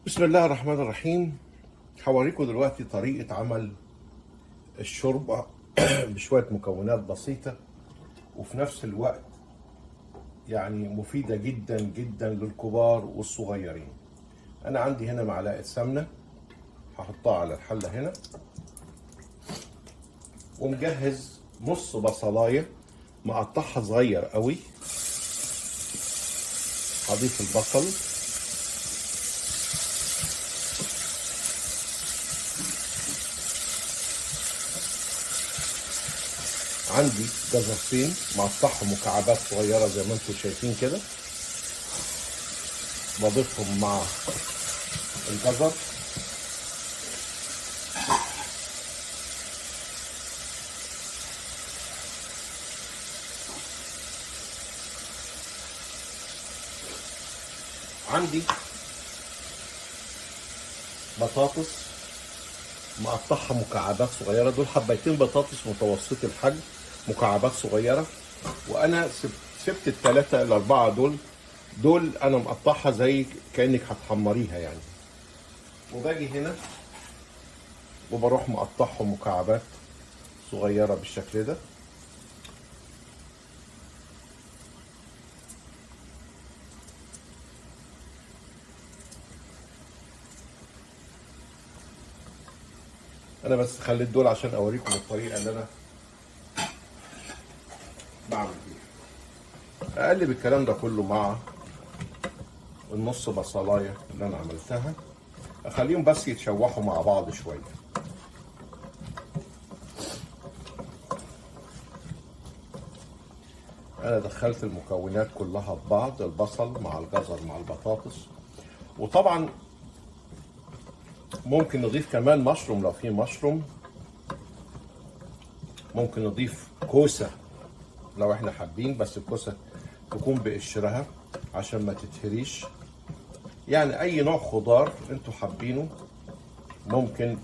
بسم الله الرحمن الرحيم. هوريكم دلوقتي طريقة عمل الشوربة بشوية مكونات بسيطة وفي نفس الوقت يعني مفيدة جدا جدا للكبار والصغيرين. أنا عندي هنا معلقة سمنة هحطها على الحلة هنا، ومجهز نص بصلاية مقطعها صغير قوي. هضيف البصل، عندي جزرتين مقطعهم مكعبات صغيره زي ما انتم شايفين كده، بضيفهم مع الجزر. عندي بطاطس مقطعها مكعبات صغيره، دول حبيتين بطاطس متوسطي الحجم مكعبات صغيره، وانا سبت الثلاثه الاربعه دول انا مقطعها زي كانك هتحمريها يعني. وباجي هنا وبروح مقطعهم مكعبات صغيره بالشكل ده. انا بس خليت دول عشان اوريكم الطريقه اللي انا بعمل بيها. اقلب الكلام ده كله مع النص بصلايه اللي انا عملتها، اخليهم بس يتشوحوا مع بعض شويه. انا دخلت المكونات كلها في بعض، البصل مع الجزر مع البطاطس، وطبعا ممكن نضيف كمان مشروم لو في مشروم، ممكن نضيف كوسه لو احنا حابين، بس الكوسه تكون بقشرها عشان ما تتهريش. يعني اي نوع خضار انتوا حابينه ممكن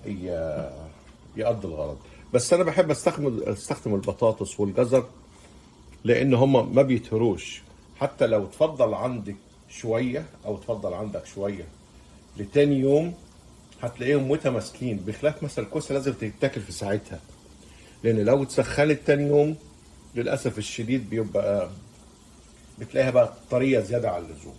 يقضي الغرض، بس انا بحب استخدم البطاطس والجزر لان هما ما بيتهروش. حتى لو تفضل عندك شويه او تفضل عندك شويه لتاني يوم هتلاقيهم متماسكين، بخلاف مثلا الكوسه لازم تتاكل في ساعتها، لان لو اتسخنت تاني يوم للاسف الشديد بتلاقيها بقى طريه زياده عن اللزوم.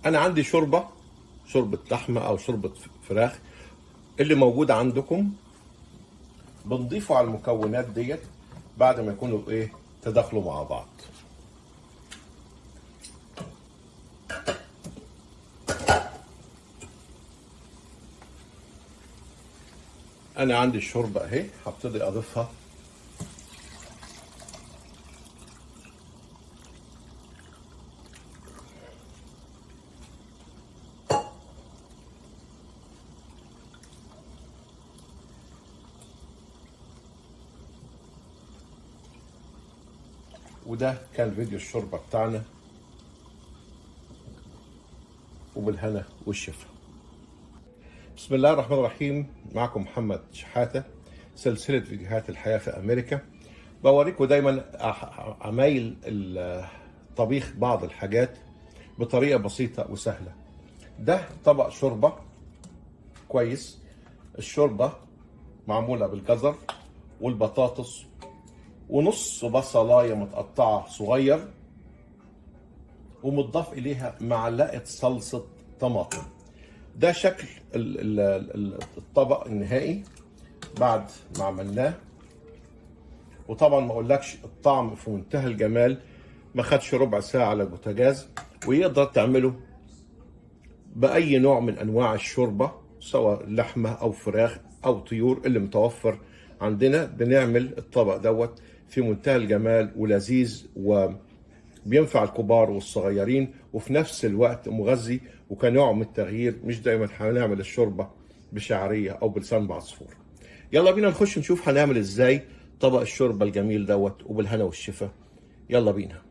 انا عندي شوربه لحمه او شوربه فراخ، اللي موجود عندكم بنضيفه على المكونات ديت بعد ما يكونوا تداخلوا مع بعض. انا عندي الشوربه اهي، هبتدي اضيفها وده كان فيديو الشوربه بتاعنا، وبالهنا والشفا. بسم الله الرحمن الرحيم. معكم محمد شحاته، سلسله فيديوهات الحياه في امريكا. بوريكم دايما عمايل طبيخ بعض الحاجات بطريقه بسيطه وسهله. ده طبق شوربه كويس. الشوربه معموله بالجزر والبطاطس ونص بصلايه متقطعه صغير، ومضاف اليها معلقه صلصه طماطم. ده شكل الطبق النهائي بعد ما عملناه. وطبعا ما اقولكش الطعم في منتهى الجمال، ما خدش ربع ساعه على البوتاجاز، ويقدر تعمله باي نوع من انواع الشوربه، سواء لحمه او فراخ او طيور اللي متوفر عندنا. بنعمل الطبق دوت في منتهى الجمال ولذيذ، وبينفع الكبار والصغيرين، وفي نفس الوقت مغذي وكنوع من التغيير. مش دايما هنعمل الشوربه بشعريه او بلسان بعصفور. يلا بينا نخش نشوف هنعمل ازاي طبق الشوربه الجميل دوت، وبالهنا والشفا. يلا بينا.